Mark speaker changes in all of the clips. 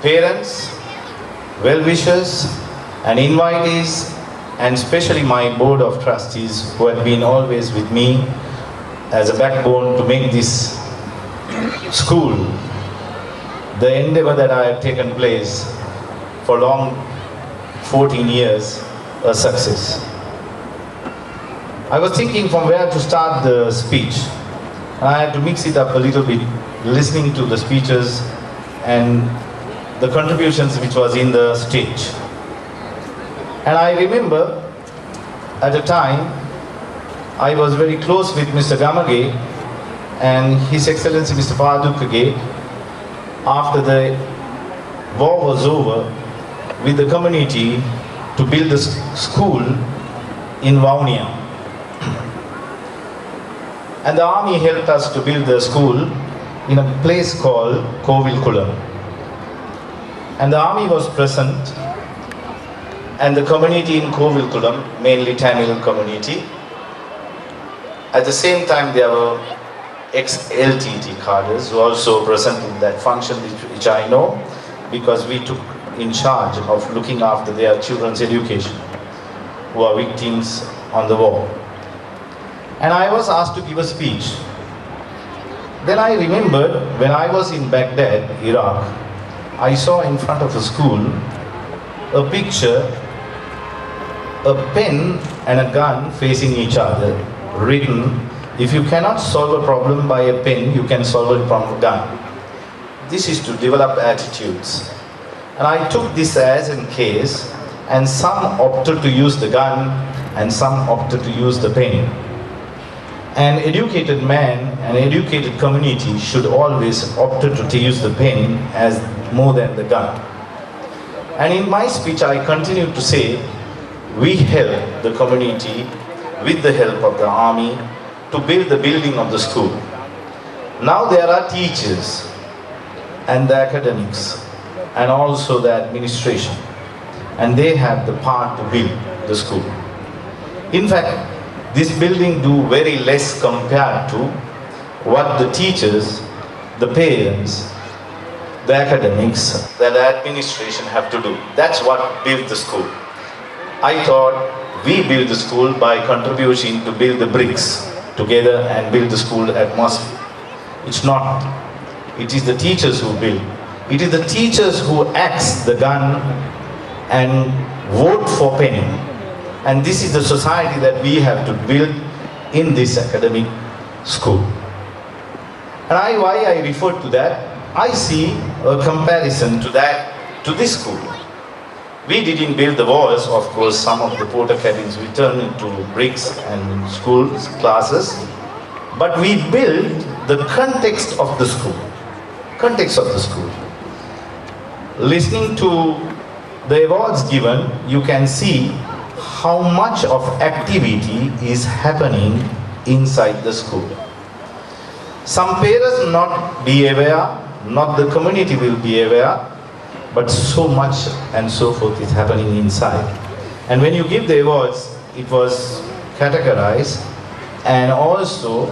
Speaker 1: parents, well-wishers and invitees, and especially my board of trustees who have been always with me as a backbone to make this school, the endeavor that I have taken place for long 14 years, a success. I was thinking from where to start the speech. I had to mix it up a little bit, listening to the speeches and the contributions which was in the stage. And I remember at a time I was very close with Mr. Gamage and His Excellency Mr. Padukage after the war was over with the community to build a school in Vaunia. And the army helped us to build the school in a place called Kovilkulam. And the army was present, and the community in Kovilkulam, mainly Tamil community. At the same time, there were ex-LTT cadres who also present in that function, which I know, because we took in charge of looking after their children's education, who are victims on the war. And I was asked to give a speech. Then I remembered when I was in Baghdad, Iraq, I saw in front of the school a picture, a pen and a gun facing each other, written, if you cannot solve a problem by a pen, you can solve it from a gun. This is to develop attitudes. And I took this as in case, and some opted to use the gun, and some opted to use the pen. An educated man, an educated community should always opt to use the pen as more than the gun. And in my speech, I continue to say, we help the community with the help of the army to build the building of the school. Now there are teachers and the academics and also the administration, and they have the part to build the school. In fact, this building do very less compared to what the teachers, the parents, the academics, the administration have to do. That's what built the school. I thought we build the school by contributing to build the bricks together and build the school atmosphere. It's not. It is the teachers who build. It is the teachers who axe the gun and vote for pen. And this is the society that we have to build in this academic school. And why I refer to that, I see a comparison to that, to this school. We didn't build the walls, of course, some of the porter cabins we turned into bricks and schools, classes, but we built the context of the school. Context of the school. Listening to the awards given, you can see how much of activity is happening inside the school. Some parents not be aware, not the community will be aware, but so much and so forth is happening inside. And when you give the awards, it was categorized and also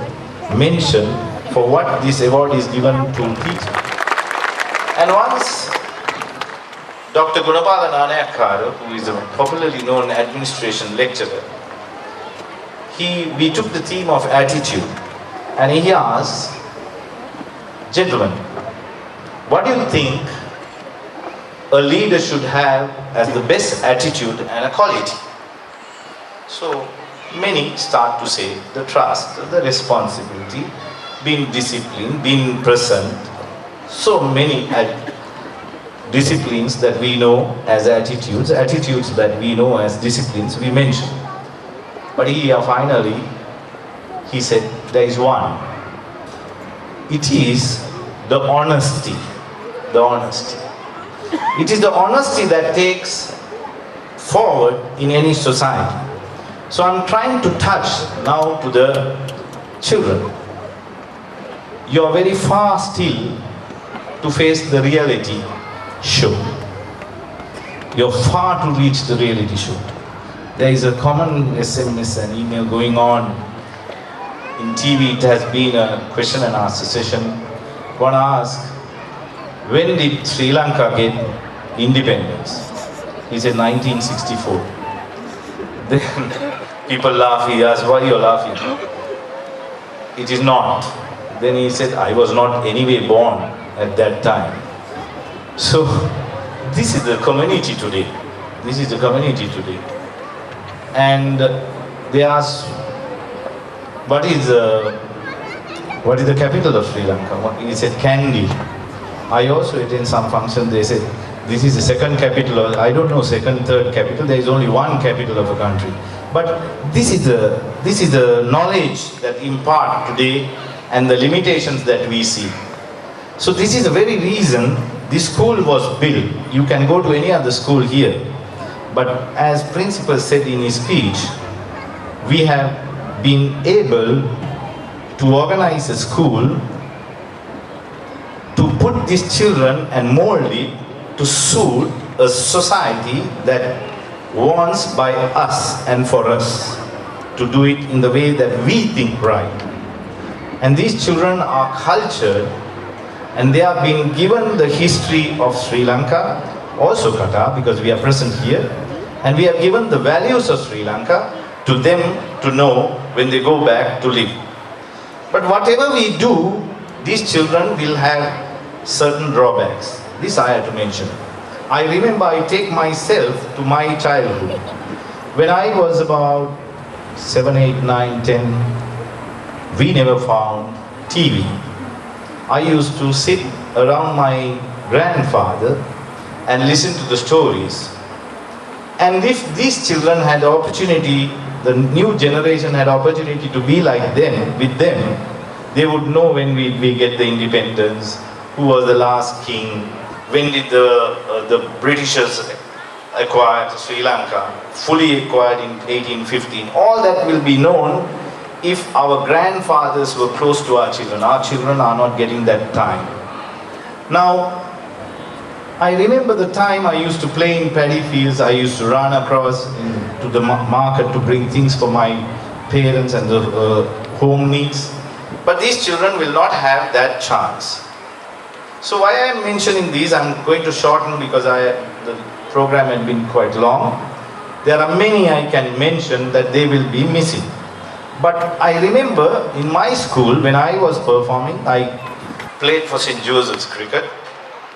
Speaker 1: mentioned for what this award is given to teachers. And once Dr. Gunapala Nanayakara, who is a popularly known administration lecturer, we took the theme of attitude and he asked, gentlemen, what do you think a leader should have as the best attitude and a quality? So many start to say the trust, the responsibility, being disciplined, being present. So many disciplines that we know as attitudes that we know as disciplines we mentioned. But finally, he said, there is one. It is the honesty. The honesty. It is the honesty that takes forward in any society. So I'm trying to touch now to the children. You are very far still to face the reality show. You're far to reach the reality show. There is a common SMS and email going on. In TV, it has been a question and answer session. One asks, when did Sri Lanka get independence? He said 1964. Then people laugh, he asked, why you are laughing? It is not. Then he said, I was not anyway born at that time. So, this is the community today. This is the community today. And they asked, what is the capital of Sri Lanka? He said, Kandy. I also attend some function, they said, this is the second capital, I don't know, second, third capital, there is only one capital of a country. But this is the knowledge that impart today and the limitations that we see. So this is the very reason this school was built. You can go to any other school here. But as principal said in his speech, we have been able to organize a school to put these children and mold it to suit a society that wants by us and for us to do it in the way that we think right. And these children are cultured and they are being given the history of Sri Lanka, also Qatar, because we are present here, and we have given the values of Sri Lanka to them to know when they go back to live. But whatever we do, these children will have certain drawbacks. This I have to mention. I remember I take myself to my childhood. When I was about 7, 8, 9, 10, we never found TV. I used to sit around my grandfather and listen to the stories. And if these children had the opportunity, the new generation had opportunity to be like them, with them, they would know when we get the independence, who was the last king, when did the Britishers acquired Sri Lanka, fully acquired in 1815. All that will be known if our grandfathers were close to our children. Our children are not getting that time. Now, I remember the time I used to play in paddy fields. I used to run across to the market to bring things for my parents and the home needs. But these children will not have that chance. So why I am mentioning these, I am going to shorten because the program had been quite long. There are many I can mention that they will be missing. But I remember in my school when I was performing, I played for St. Joseph's cricket.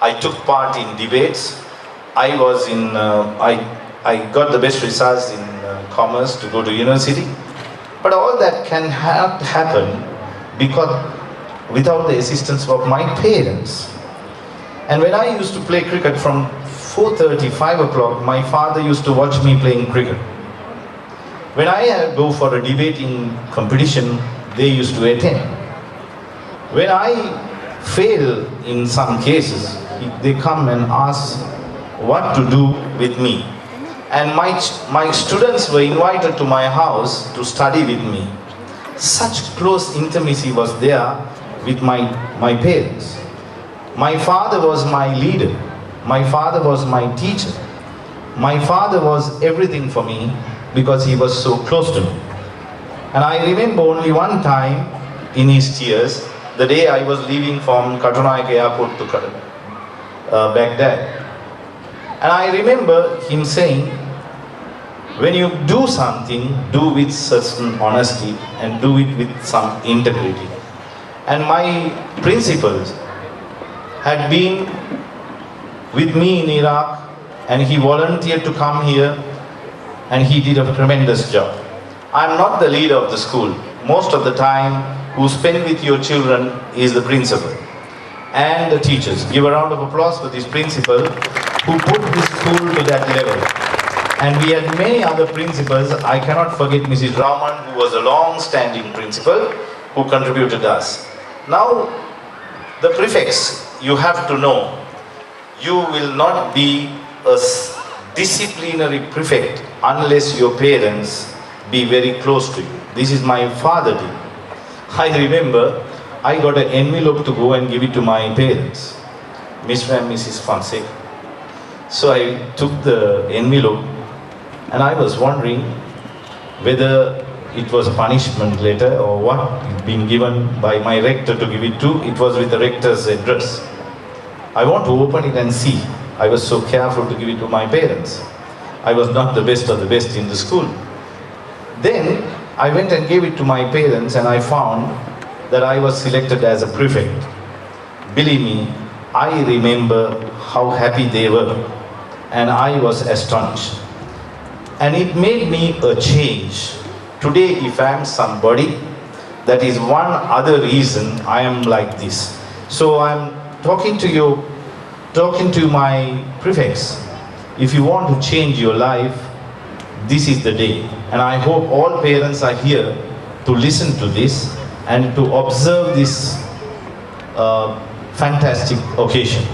Speaker 1: I took part in debates. I was in, I got the best results in commerce to go to university. But all that can happen because without the assistance of my parents. And when I used to play cricket from 4:30, 5 o'clock, my father used to watch me playing cricket. When I go for a debating competition, they used to attend. When I fail in some cases, they come and ask what to do with me. And my students were invited to my house to study with me. Such close intimacy was there with my parents. My father was my leader. My father was my teacher. My father was everything for me because he was so close to me. And I remember only one time in his tears, the day I was leaving from Katunayake Airport to Baghdad. And I remember him saying, when you do something, do with certain honesty and do it with some integrity. And my principals had been with me in Iraq and he volunteered to come here and he did a tremendous job. I am not the leader of the school. Most of the time, who spend with your children is the principal and the teachers. Give a round of applause for this principal who put this school to that level. And we had many other principals. I cannot forget Mrs. Raman, who was a long-standing principal, who contributed us. Now, the prefects, you have to know, you will not be a disciplinary prefect unless your parents be very close to you. This is my father did. I remember I got an envelope to go and give it to my parents, Mr. and Mrs. Fonseca. So I took the envelope and I was wondering whether it was a punishment letter or what, it been given by my rector to give it to. It was with the rector's address. I want to open it and see. I was so careful to give it to my parents. I was not the best of the best in the school. Then I went and gave it to my parents, and I found that I was selected as a prefect. Believe me, I remember how happy they were, and I was astonished. And it made me a change. Today, if I am somebody, that is one other reason I am like this. So I'm talking to my prefects. If you want to change your life, this is the day. And I hope all parents are here to listen to this and to observe this fantastic occasion.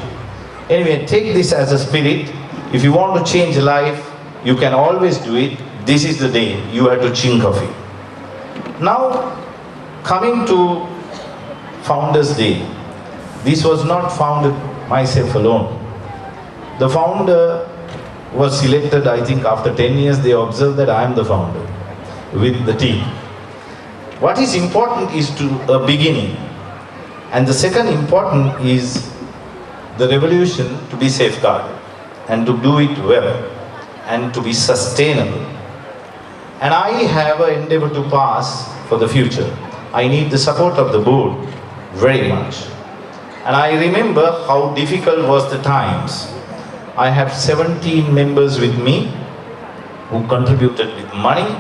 Speaker 1: Anyway, take this as a spirit. If you want to change life, you can always do it. This is the day you have to think of it. Now, coming to Founders Day, this was not founded myself alone. The founder was selected, I think after 10 years, they observed that I am the founder with the team. What is important is to a beginning. And the second important is the revolution to be safeguarded and to do it well and to be sustainable. And I have an endeavor to pass for the future. I need the support of the board very much. And I remember how difficult was the times. I have 17 members with me who contributed with money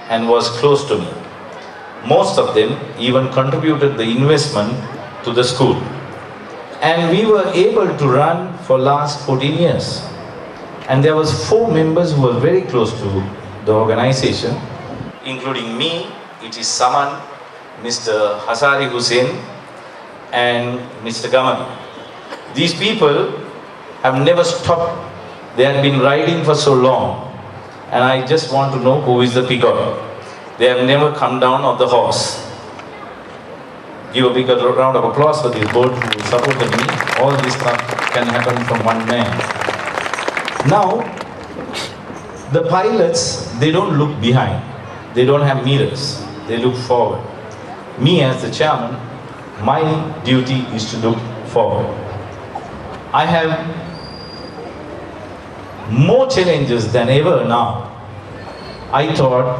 Speaker 1: and was close to me. Most of them even contributed the investment to the school. And we were able to run for last 14 years. And there was 4 members who were very close to the organization, including me. It is Saman, Mr. Hasari Hussain, and Mr. Gaman. These people have never stopped. They have been riding for so long. And I just want to know who is the peacock. They have never come down off the horse. Give a big round of applause for this board who supported me. All this stuff can happen from one man. Now, the pilots, they don't look behind. They don't have mirrors. They look forward. Me as the chairman, my duty is to look forward. I have more challenges than ever now. I thought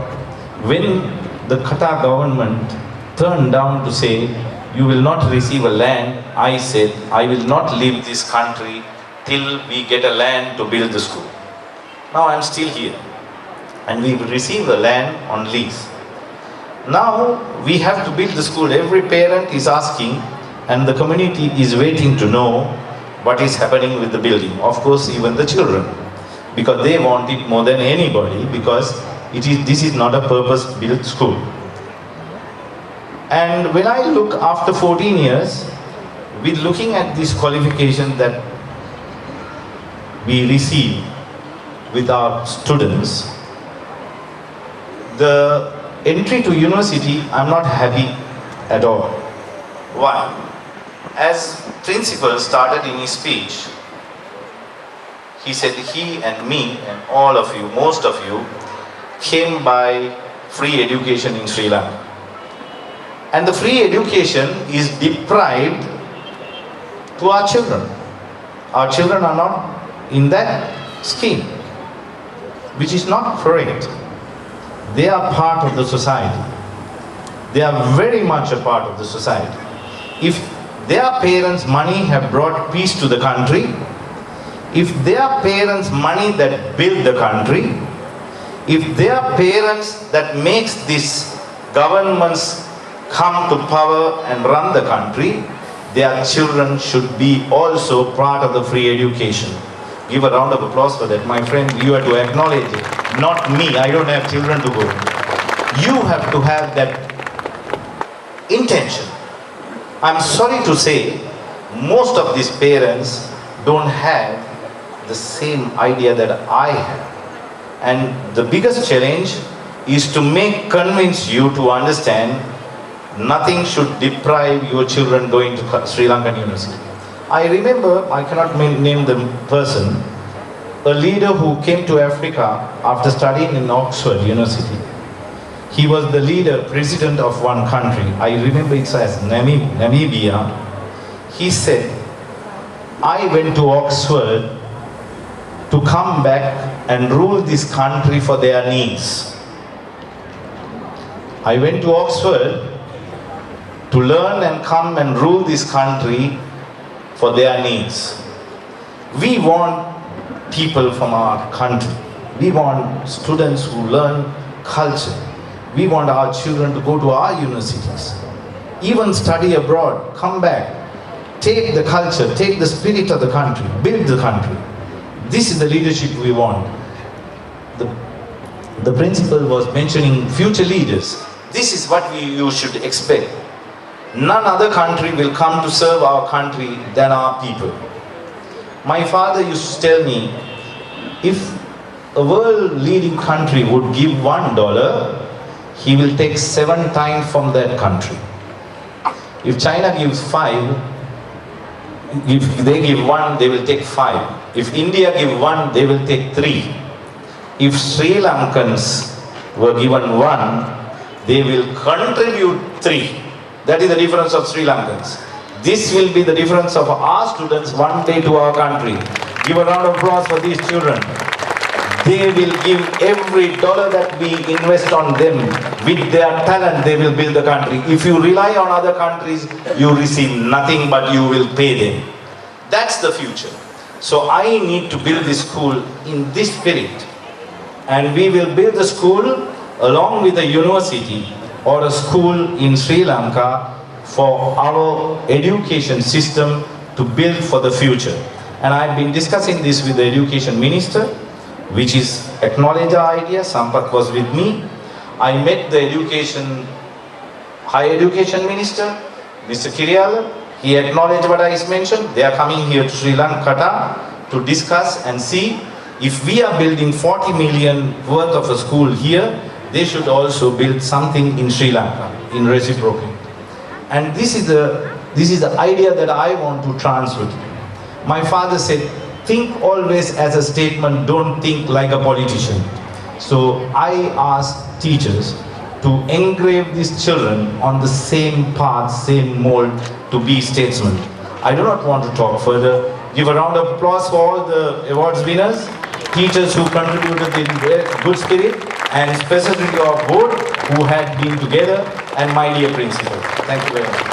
Speaker 1: when the Qatar government turned down to say, you will not receive a land, I said, I will not leave this country till we get a land to build the school. Now I'm still here. And we will receive the land on lease. Now we have to build the school. Every parent is asking, and the community is waiting to know what is happening with the building. Of course, even the children, because they want it more than anybody, because this is not a purpose-built school. And when I look after 14 years, with looking at this qualification that we receive with our students, the entry to university, I'm not happy at all. Why? As principal started in his speech, he said he and me and all of you, most of you, came by free education in Sri Lanka. And the free education is deprived to our children. Our children are not in that scheme, which is not correct. They are part of the society. They are very much a part of the society. If their parents' money have brought peace to the country, if their parents' money that build the country, if their parents that makes these governments come to power and run the country, their children should be also part of the free education. Give a round of applause for that. My friend, you have to acknowledge it. Not me, I don't have children to go. You have to have that intention. I'm sorry to say, most of these parents don't have the same idea that I have. And the biggest challenge is to convince you to understand nothing should deprive your children going to Sri Lankan University. I remember, I cannot name the person, a leader who came to Africa after studying in Oxford University. He was the leader, president of one country. I remember it as Namibia. He said, I went to Oxford to come back and rule this country for their needs. I went to Oxford to learn and come and rule this country for their needs. We want people from our country. We want students who learn culture. We want our children to go to our universities, even study abroad, come back, take the culture, take the spirit of the country, build the country. This is the leadership we want. The principal was mentioning future leaders. This is what you should expect. None other country will come to serve our country than our people. My father used to tell me, if a world leading country would give $1, he will take 7 times from that country. If China gives 5, if they give 1, they will take 5. If India give 1, they will take 3. If Sri Lankans were given 1, they will contribute 3. That is the difference of Sri Lankans. This will be the difference of our students one day to our country. Give a round of applause for these children. They will give every dollar that we invest on them. With their talent, they will build the country. If you rely on other countries, you receive nothing, but you will pay them. That's the future. So I need to build this school in this spirit. And we will build the school along with the university or a school in Sri Lanka for our education system to build for the future. And I've been discussing this with the education minister, which is acknowledge our idea. Sampath was with me. I met the higher education minister, Mr. Kiryala. He acknowledged what I mentioned. They are coming here to Sri Lanka, Qatar, to discuss and see if we are building 40 million worth of a school here, they should also build something in Sri Lanka, in reciprocal. And this is the idea that I want to transfer to you. My father said, think always as a statement, don't think like a politician. So I ask teachers to engrave these children on the same path, same mold to be statesmen. I do not want to talk further. Give a round of applause for all the awards winners, teachers who contributed in good spirit, and specifically our board who had been together, and my dear principal. Thank you very much.